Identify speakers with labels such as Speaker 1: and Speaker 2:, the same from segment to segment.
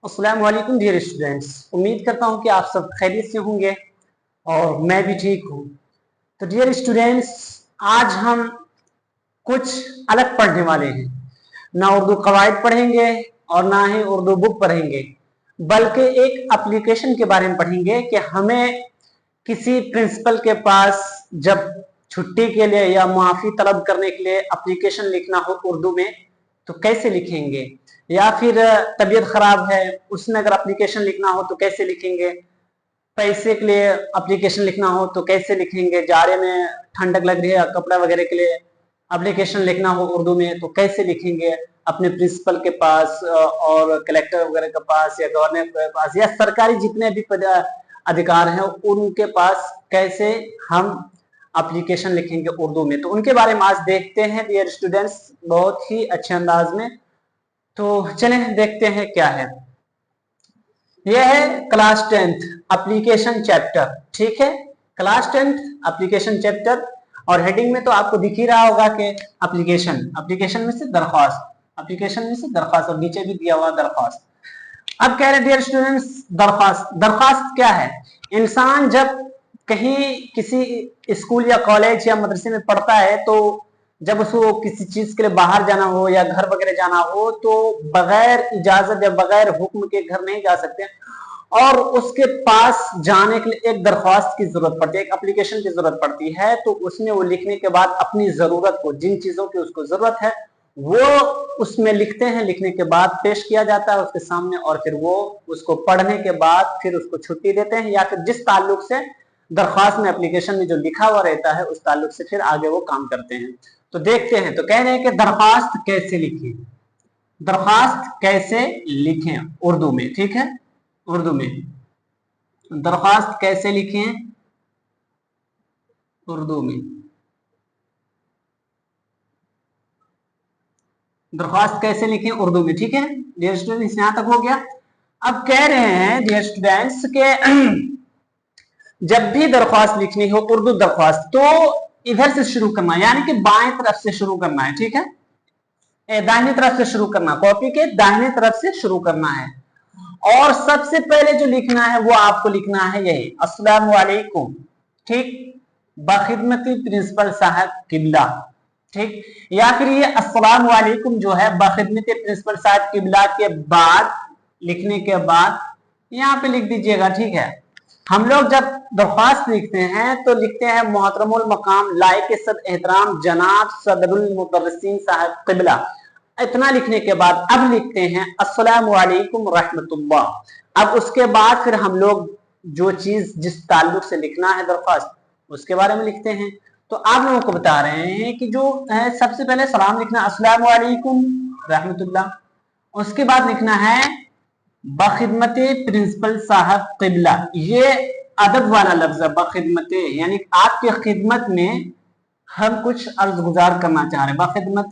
Speaker 1: अस्सलाम वालेकुम dear students. उम्मीद करता हूँ कि आप सब खैरियत से होंगे और मैं भी ठीक हूँ। तो डियर स्टूडेंट्स, आज हम कुछ अलग पढ़ने वाले हैं। ना उर्दू कवायद पढ़ेंगे और ना ही उर्दू बुक पढ़ेंगे, बल्कि एक एप्लीकेशन के बारे में पढ़ेंगे कि हमें किसी प्रिंसिपल के पास जब छुट्टी के लिए या माफी तलब करने के लिए एप्लीकेशन लिखना हो उर्दू में तो कैसे लिखेंगे, या फिर तबीयत खराब है उसमें अगर एप्लीकेशन लिखना हो तो कैसे लिखेंगे, पैसे के लिए एप्लीकेशन लिखना हो तो कैसे लिखेंगे, जाड़े में ठंडक लग रही है कपड़ा वगैरह के लिए एप्लीकेशन लिखना हो उर्दू में तो कैसे लिखेंगे, अपने प्रिंसिपल के पास और कलेक्टर वगैरह के पास या गवर्नर के पास या सरकारी जितने भी अधिकार हैं उनके पास कैसे हम एप्लीकेशन लिखेंगे उर्दू में। तो उनके बारे में आज देखते हैं डियर स्टूडेंट्स, बहुत ही अच्छे अंदाज में। तो चलें देखते हैं क्या है। यह है क्लास 10th एप्लीकेशन चैप्टर। ठीक है, क्लास 10th एप्लीकेशन चैप्टर, और हेडिंग में तो आपको दिख ही रहा होगा कि एप्लीकेशन, एप्लीकेशन में से दरख्वास्त, एप्लीकेशन में से दरख्वास्त, और नीचे भी दिया हुआ दरख्वास्त। अब कह रहे डियर स्टूडेंट्स, दरख्वास्त, दरख्वास्त क्या है? इंसान जब कहीं किसी स्कूल या कॉलेज या मदरसे में पढ़ता है तो जब उसको किसी चीज के लिए बाहर जाना हो या घर वगैरह जाना हो तो बगैर इजाजत या बगैर हुक्म के घर नहीं जा सकते, और उसके पास जाने के लिए एक दरख्वास्त की जरूरत पड़ती है, एक एप्लीकेशन की जरूरत पड़ती है। तो उसमें वो लिखने के बाद अपनी जरूरत को, जिन चीजों की उसको जरूरत है वो उसमें लिखते हैं, लिखने के बाद पेश किया जाता है उसके सामने, और फिर वो उसको पढ़ने के बाद फिर उसको छुट्टी देते हैं, या फिर जिस ताल्लुक से दरख्वास्त में एप्लीकेशन में जो लिखा हुआ रहता है उस ताल्लुक से फिर आगे वो काम करते हैं। तो देखते हैं। तो कह रहे हैं कि दरख्वास्त कैसे लिखें, दरख्वास्त कैसे लिखें उर्दू में। ठीक है, उर्दू में दरख्वास्त कैसे लिखें उर्दू में, दरख्वास्त कैसे लिखें उर्दू में। ठीक है डियर स्टूडेंट्स, यहां तक हो गया। अब कह रहे हैं डियर स्टूडेंट्स के जब भी दरख्वास्त लिखनी हो उर्दू दरख्वास्त तो इधर से शुरू करना, यानी कि बाएं तरफ से शुरू करना है। ठीक है, दाहिनी तरफ से शुरू करना, कॉपी के दाहिनी तरफ से शुरू करना है, और सबसे पहले जो लिखना है वो आपको लिखना है यही, अस्सलाम वालेकुम। ठीक, बखिदमती प्रिंसिपल साहब किबला। ठीक, या फिर ये अस्सलाम वालेकुम जो है बखिदमती प्रिंसिपल साहब किबला के बाद लिखने के बाद यहाँ पे लिख दीजिएगा। ठीक है, हम लोग जब दरख्वास्त लिखते हैं तो लिखते हैं मोहतरमुल मकाम लायक सद एहतराम जनाब सदरुल मुदर्रिसीन साहब किबला। इतना लिखने के बाद अब लिखते हैं अस्सलाम वालेकुम रहमतुल्लाह। अब उसके बाद फिर हम लोग जो चीज जिस ताल्लुक से लिखना है दरख्वास्त उसके बारे में लिखते हैं। तो आप लोगों को बता रहे हैं कि जो है सबसे पहले सलाम लिखना अस्सलाम वालेकुम रहमतुल्लाह, उसके बाद लिखना है बखिदमत प्रिंसिपल साहब किबला। ये अदब वाला लफ्ज है बखिदमत, यानी आपकी खिदमत में हम कुछ अर्ज गुजार करना चाह रहे हैं। बखिदमत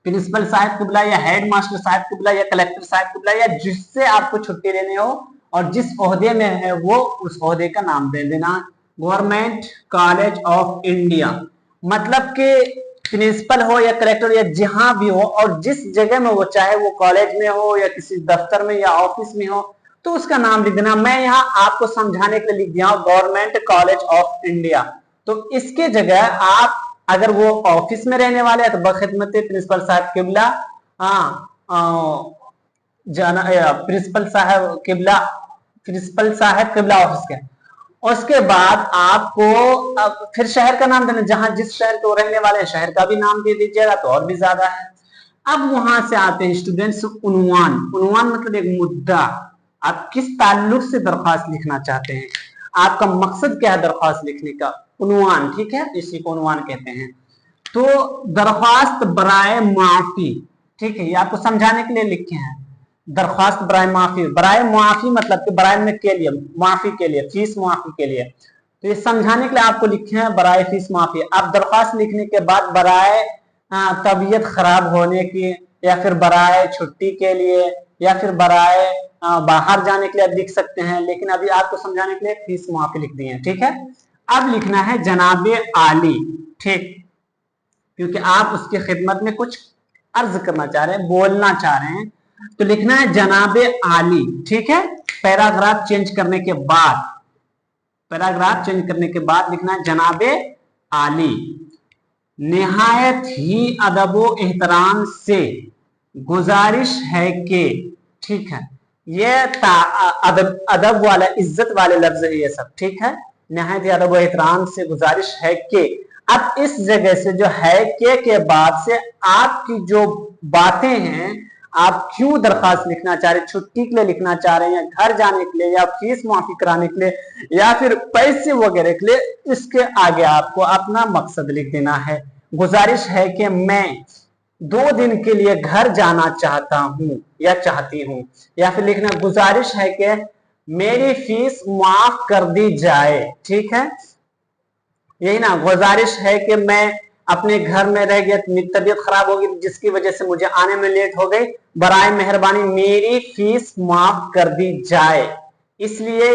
Speaker 1: प्रिंसिपल साहब किबला या हेड मास्टर साहब किबला या कलेक्टर साहब किबला या जिससे आपको छुट्टी लेने हो और जिस ओहदे में है वो उस ओहदे का नाम दे देना। गवर्नमेंट कॉलेज ऑफ इंडिया, मतलब कि प्रिंसिपल हो या कलेक्टर या जहां भी हो और जिस जगह में वो चाहे, वो कॉलेज में हो या किसी दफ्तर में या ऑफिस में हो, तो उसका नाम लिख देना। मैं यहाँ आपको समझाने के लिए लिख दिया हूँ गवर्नमेंट कॉलेज ऑफ इंडिया। तो इसके जगह आप अगर वो ऑफिस में रहने वाले हैं तो बखिदमत प्रिंसिपल साहब किबला, प्रिंसिपल साहब किबला, प्रिंसिपल साहब किबला ऑफिस के। उसके बाद आपको अब फिर शहर का नाम देना, जहां जिस शहर के रहने वाले हैं शहर का भी नाम दे दीजिएगा तो और भी ज्यादा है। अब वहां से आते हैं स्टूडेंट्स उन्वान। उन्वान मतलब एक मुद्दा, आप किस ताल्लुक से दरख्वास्त लिखना चाहते हैं, आपका मकसद क्या है दरख्वास्त लिखने का, उन्वान। ठीक है, इसी को उन्वान कहते हैं। तो दरख्वास्त बराए माफी, ठीक है, ये आपको समझाने के लिए लिखे हैं दरख्वास्त बराए माफी। बराए माफी मतलब कि बराए में के लिए, माफी के लिए, फीस माफी के लिए। तो ये समझाने के लिए आपको लिखे हैं बराए फीस माफी। आप दरख्वास्त लिखने के बाद बराए तबीयत खराब होने की, या फिर बराए छुट्टी के लिए, या फिर बराए बाहर जाने के लिए आप लिख सकते हैं, लेकिन अभी आपको समझाने के लिए फीस माफी लिख दी है। ठीक है, अब लिखना है जनाबे आली। ठीक, क्योंकि आप उसकी खिदमत में कुछ अर्ज करना चाह रहे हैं, बोलना चाह रहे हैं। तो लिखना है जनाबे आली, ठीक है। पैराग्राफ चेंज करने के बाद, पैराग्राफ चेंज करने के बाद लिखना है जनाबे आली, निहायत ही अदबो एहतराम से गुजारिश है कि, ठीक है। ये अदब वाला, इज्जत वाले लफ्ज है ये सब, ठीक है। निहायत ही अदब एहतराम से गुजारिश है कि, अब इस जगह से जो है के बाद से आपकी जो बातें हैं, आप क्यों दरखास्त लिखना चाह रहे हैं, छुट्टी के लिए लिखना चाह रहे हैं, या घर जाने के लिए, या फीस माफी कराने के लिए, या फिर पैसे वगैरह के लिए, इसके आगे आपको अपना मकसद लिख देना है। गुजारिश है कि मैं 2 दिन के लिए घर जाना चाहता हूं या चाहती हूं, या फिर लिखना गुजारिश है कि मेरी फीस माफ कर दी जाए, ठीक है। यही ना, गुजारिश है कि मैं अपने घर में रह गया, तबीयत खराब होगी जिसकी वजह से मुझे आने में लेट हो गई, बराए मेहरबानी मेरी फीस माफ कर दी जाए, इसलिए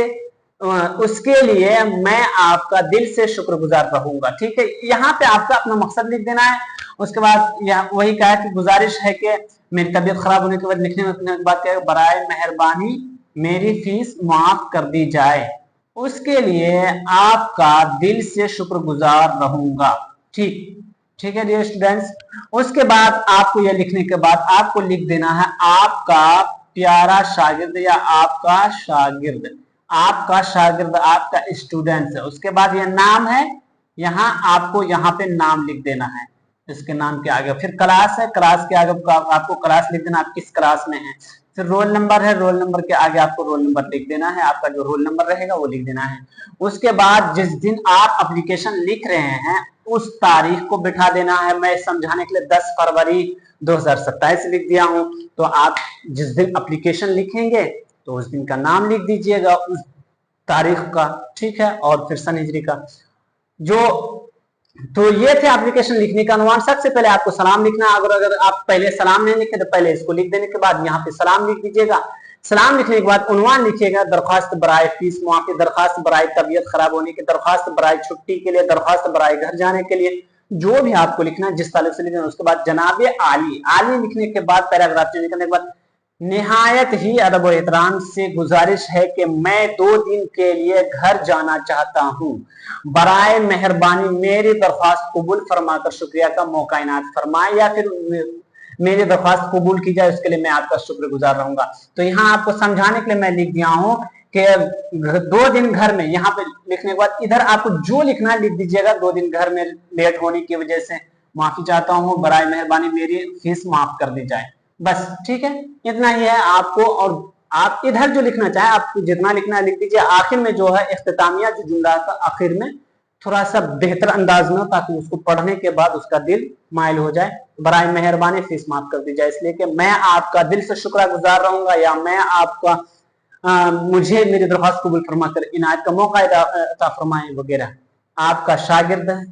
Speaker 1: उसके लिए मैं आपका दिल से शुक्रगुजार रहूंगा, ठीक है। यहाँ पे आपका अपना मकसद लिख देना है। उसके बाद यहाँ वही कहा कि गुजारिश है कि मेरी तबीयत खराब होने के बाद, लिखने के बाद क्या है, बराए मेहरबानी मेरी फीस माफ कर दी जाए, उसके लिए आपका दिल से शुक्रगुजार रहूंगा, ठीक है डियर स्टूडेंट्स। उसके बाद आपको यह लिखने के बाद आपको लिख देना है आपका प्यारा शागिर्द, या आपका शागिर्द, आपका शागिर्द, आपका स्टूडेंट है। उसके बाद यह नाम है, यहाँ आपको यहाँ पे नाम लिख देना है, इसके नाम के आगे फिर क्लास है, क्लास के आगे आपको क्लास लिख देना, आप किस क्लास में है। फिर रोल नंबर है, रोल नंबर के आगे आपको रोल नंबर लिख देना है, आपका जो रोल नंबर रहेगा वो लिख देना है। उसके बाद जिस दिन आप एप्लीकेशन लिख रहे हैं उस तारीख को बिठा देना है। मैं समझाने के लिए 10 फरवरी 2027 लिख दिया हूं, तो आप जिस दिन एप्लीकेशन लिखेंगे तो उस दिन का नाम लिख दीजिएगा, उस तारीख का, ठीक है, और फिर सन हिजरी का। तो ये थे एप्लीकेशन लिखने का अनुमान। सबसे पहले आपको सलाम लिखना, अगर आप पहले सलाम नहीं लिखे तो पहले इसको लिख देने के बाद यहाँ पे सलाम लिख दीजिएगा। सलाम लिखने के बाद उन्वान लिखिएगा, दरखास्त बराए फीस माफी, दरखास्त बराए तबीयत खराब होने की, दरखास्त बराए छुट्टी के लिए, दरखास्त बराए घर जाने के लिए, जो भी आपको लिखना है जिस ताल्लुक से लिखना है। उसके बाद जनाबे आली, आली लिखने के बाद पैराग्राफ चेंज करने के बाद निहायत ही अदब व एहतराम से गुजारिश है कि मैं 2 दिन के लिए घर जाना चाहता हूँ, बराए मेहरबानी मेरी दरख्वास्त कबूल फरमाकर शुक्रिया का मौका इनायत फरमाए, या फिर मेरी दरख्वास्त कबूल की जाए, उसके लिए मैं आपका शुक्रगुजार रहूंगा। तो यहाँ आपको समझाने के लिए मैं लिख दिया हूँ कि 2 दिन घर में, यहाँ पे लिखने के बाद इधर आपको जो लिखना है लिख दीजिएगा। 2 दिन घर में लेट होने की वजह से माफी चाहता हूँ, बराए मेहरबानी मेरी फीस माफ कर दी जाए, बस, ठीक है, इतना ही है आपको। और आप इधर जो लिखना चाहे, आपको जितना लिखना है लिख दीजिए। आखिर में जो है इख्तितामिया जो जुमला का आखिर में थोड़ा सा बेहतर अंदाज में हो, ताकि उसको पढ़ने के बाद उसका दिल माइल हो जाए, बराए मेहरबानी फीस माफ कर दी जाए, इसलिए कि मैं आपका दिल से शुक्रगुजार रहूंगा, या मैं आपका मुझे मेरी दरख्वास्त कबूल फरमा कर इनायत का मौका अता फरमाए वगैरह। आपका शागिर्द है,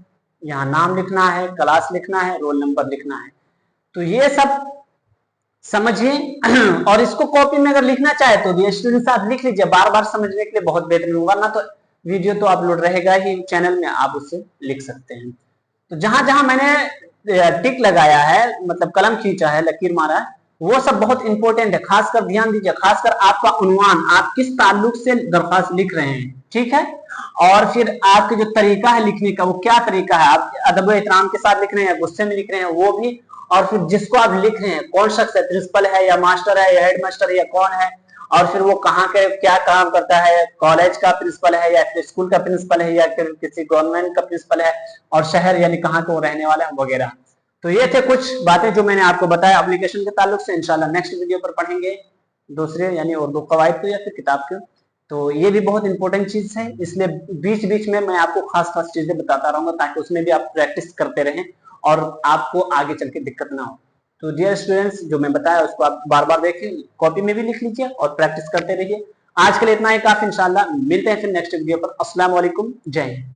Speaker 1: यहाँ नाम लिखना है, क्लास लिखना है, रोल नंबर लिखना है। तो ये सब समझिए, और इसको कॉपी में अगर लिखना चाहे तो भी स्टूडेंट साहब लिख लीजिए, बार बार समझने के लिए बहुत बेहतरीन होगा, ना तो वीडियो तो अपलोड रहेगा ही चैनल में, आप उससे लिख सकते हैं। तो जहां जहां मैंने टिक लगाया है, मतलब कलम खींचा है, लकीर मारा है, वो सब बहुत इंपॉर्टेंट है, खासकर ध्यान दीजिए, खासकर आपका उन्वान, आप किस ताल्लुक से दरख्वास्त लिख रहे हैं, ठीक है। और फिर आपके जो तरीका है लिखने का, वो क्या तरीका है, आप अदब एहतराम के साथ लिख रहे हैं, गुस्से में लिख रहे हैं, वो भी, और फिर जिसको आप लिख रहे हैं कौन शख्स है, प्रिंसिपल है या मास्टर है या हेड मास्टर है या कौन है, और फिर वो कहाँ के क्या काम करता है, कॉलेज का प्रिंसिपल है या फिर स्कूल का प्रिंसिपल है या फिर किसी गवर्नमेंट का प्रिंसिपल है, और शहर यानी कहाँ के वो रहने वाला है वगैरह। तो ये थे कुछ बातें जो मैंने आपको बताया एप्लीकेशन के ताल्लुक से। इंशाल्लाह नेक्स्ट वीडियो पर पढ़ेंगे दूसरे यानी उर्दू कवायद को या फिर किताब के। तो ये भी बहुत इंपॉर्टेंट चीज है, इसलिए बीच बीच में मैं आपको खास खास चीजें बताता रहूंगा, ताकि उसमें भी आप प्रैक्टिस करते रहें और आपको आगे चल के दिक्कत ना हो। तो डियर स्टूडेंट्स, जो मैं बताया उसको आप बार बार देखें, कॉपी में भी लिख लीजिए और प्रैक्टिस करते रहिए। आज के लिए इतना ही काफी, इंशाल्लाह मिलते हैं फिर नेक्स्ट वीडियो पर। अस्सलाम वालेकुम, जय हिंद।